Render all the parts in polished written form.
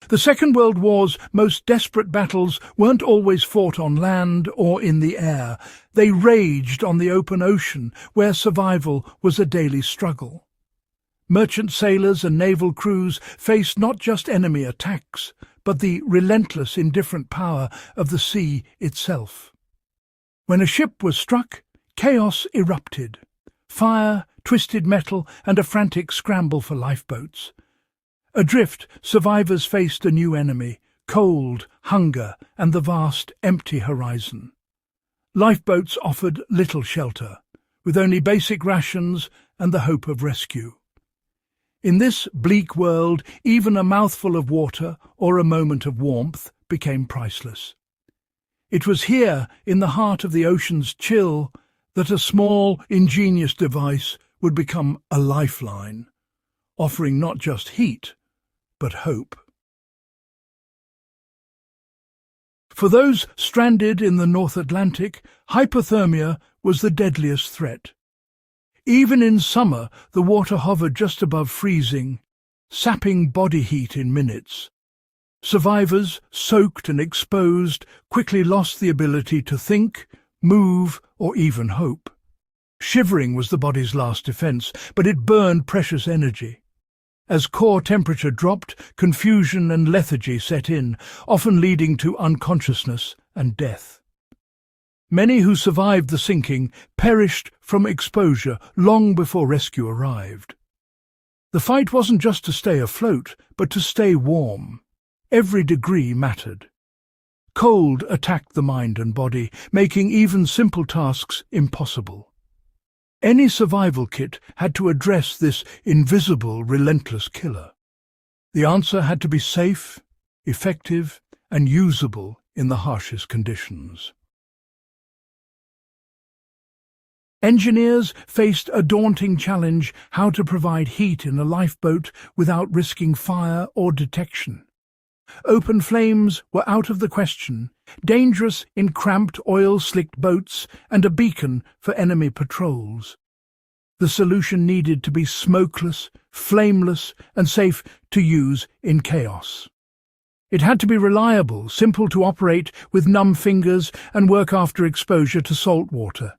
The Second World War's most desperate battles weren't always fought on land or in the air. They raged on the open ocean, where survival was a daily struggle. Merchant sailors and naval crews faced not just enemy attacks, but the relentless, indifferent power of the sea itself. When a ship was struck, chaos erupted. Fire, twisted metal, and a frantic scramble for lifeboats. Adrift, survivors faced a new enemy: cold, hunger, and the vast, empty horizon. Lifeboats offered little shelter, with only basic rations and the hope of rescue. In this bleak world, even a mouthful of water or a moment of warmth became priceless. It was here, in the heart of the ocean's chill, that a small, ingenious device would become a lifeline, offering not just heat, but hope. For those stranded in the North Atlantic, hypothermia was the deadliest threat. Even in summer, the water hovered just above freezing, sapping body heat in minutes. Survivors, soaked and exposed, quickly lost the ability to think, move, or even hope. Shivering was the body's last defense, but it burned precious energy. As core temperature dropped, confusion and lethargy set in, often leading to unconsciousness and death. Many who survived the sinking perished from exposure long before rescue arrived. The fight wasn't just to stay afloat, but to stay warm. Every degree mattered. Cold attacked the mind and body, making even simple tasks impossible. Any survival kit had to address this invisible, relentless killer. The answer had to be safe, effective, and usable in the harshest conditions. Engineers faced a daunting challenge: how to provide heat in a lifeboat without risking fire or detection. Open flames were out of the question, dangerous in cramped, oil-slicked boats, and a beacon for enemy patrols. The solution needed to be smokeless, flameless, and safe to use in chaos. It had to be reliable, simple to operate with numb fingers, and work after exposure to salt water.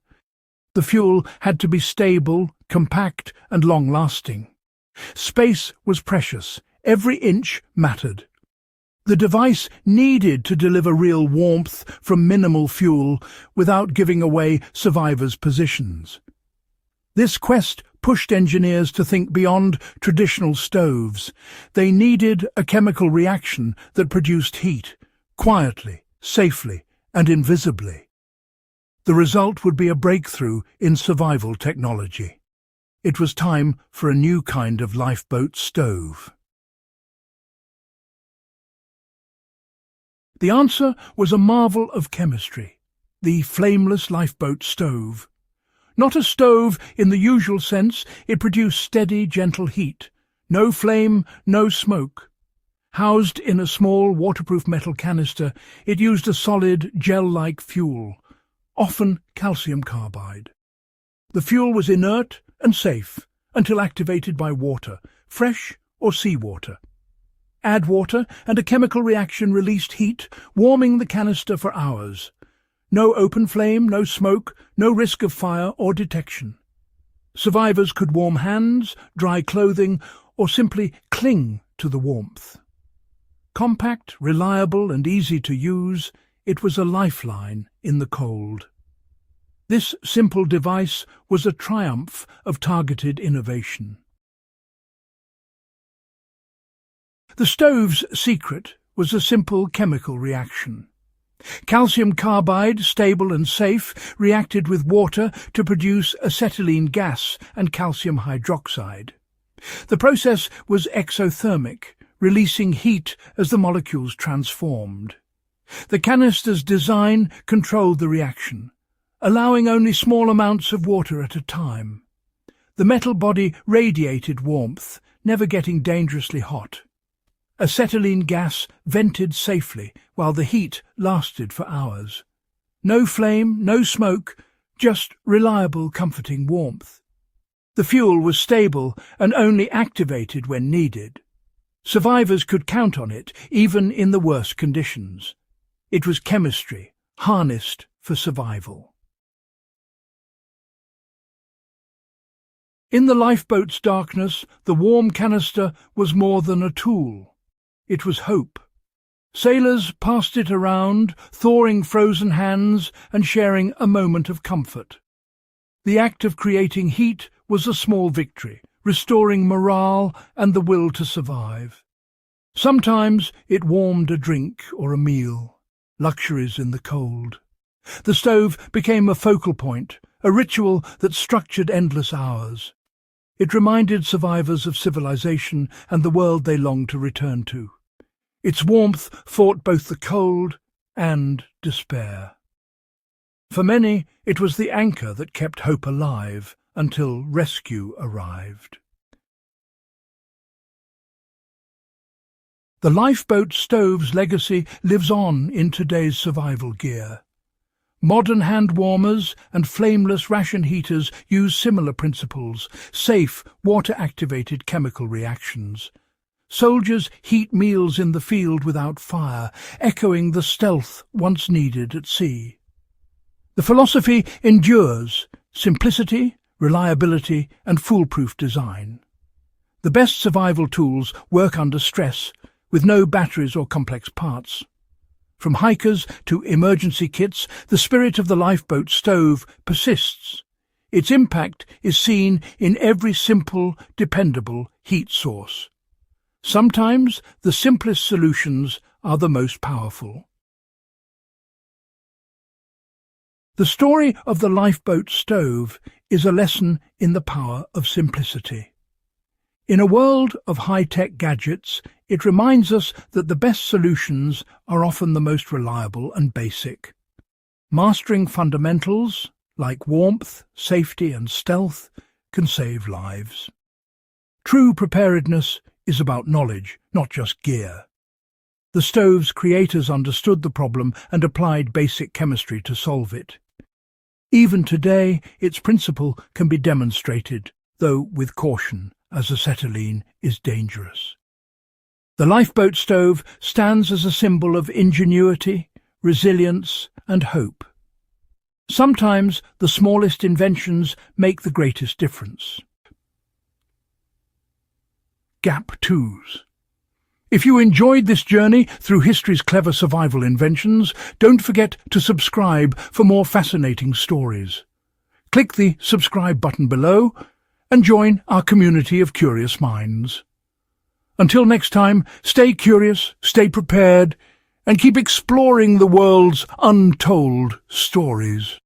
The fuel had to be stable, compact, and long-lasting. Space was precious. Every inch mattered. The device needed to deliver real warmth from minimal fuel without giving away survivors' positions. This quest pushed engineers to think beyond traditional stoves. They needed a chemical reaction that produced heat, quietly, safely, and invisibly. The result would be a breakthrough in survival technology. It was time for a new kind of lifeboat stove. The answer was a marvel of chemistry: the flameless lifeboat stove. Not a stove in the usual sense, it produced steady, gentle heat. No flame, no smoke. Housed in a small, waterproof metal canister, it used a solid, gel-like fuel, often calcium carbide. The fuel was inert and safe until activated by water, fresh or seawater. Add water, and a chemical reaction released heat, warming the canister for hours. No open flame, no smoke, no risk of fire or detection. Survivors could warm hands, dry clothing, or simply cling to the warmth. Compact, reliable, and easy to use, it was a lifeline in the cold. This simple device was a triumph of targeted innovation. The stove's secret was a simple chemical reaction. Calcium carbide, stable and safe, reacted with water to produce acetylene gas and calcium hydroxide. The process was exothermic, releasing heat as the molecules transformed. The canister's design controlled the reaction, allowing only small amounts of water at a time. The metal body radiated warmth, never getting dangerously hot. Acetylene gas vented safely while the heat lasted for hours. No flame, no smoke, just reliable, comforting warmth. The fuel was stable and only activated when needed. Survivors could count on it, even in the worst conditions. It was chemistry, harnessed for survival. In the lifeboat's darkness, the warm canister was more than a tool. It was hope. Sailors passed it around, thawing frozen hands and sharing a moment of comfort. The act of creating heat was a small victory, restoring morale and the will to survive. Sometimes it warmed a drink or a meal, luxuries in the cold. The stove became a focal point, a ritual that structured endless hours. It reminded survivors of civilization and the world they longed to return to. Its warmth fought both the cold and despair. For many, it was the anchor that kept hope alive until rescue arrived. The lifeboat stove's legacy lives on in today's survival gear. Modern hand warmers and flameless ration heaters use similar principles, safe, water-activated chemical reactions. Soldiers heat meals in the field without fire, echoing the stealth once needed at sea. The philosophy endures: simplicity, reliability, and foolproof design. The best survival tools work under stress, with no batteries or complex parts. From hikers to emergency kits, the spirit of the lifeboat stove persists. Its impact is seen in every simple, dependable heat source. Sometimes the simplest solutions are the most powerful. The story of the lifeboat stove is a lesson in the power of simplicity. In a world of high-tech gadgets, it reminds us that the best solutions are often the most reliable and basic. Mastering fundamentals, like warmth, safety and stealth, can save lives. True preparedness is about knowledge, not just gear. The stove's creators understood the problem and applied basic chemistry to solve it. Even today, its principle can be demonstrated, though with caution, as acetylene is dangerous. The lifeboat stove stands as a symbol of ingenuity, resilience, and hope. Sometimes the smallest inventions make the greatest difference. Gap 2s. If you enjoyed this journey through history's clever survival inventions, don't forget to subscribe for more fascinating stories. Click the subscribe button below and join our community of curious minds. Until next time, stay curious, stay prepared, and keep exploring the world's untold stories.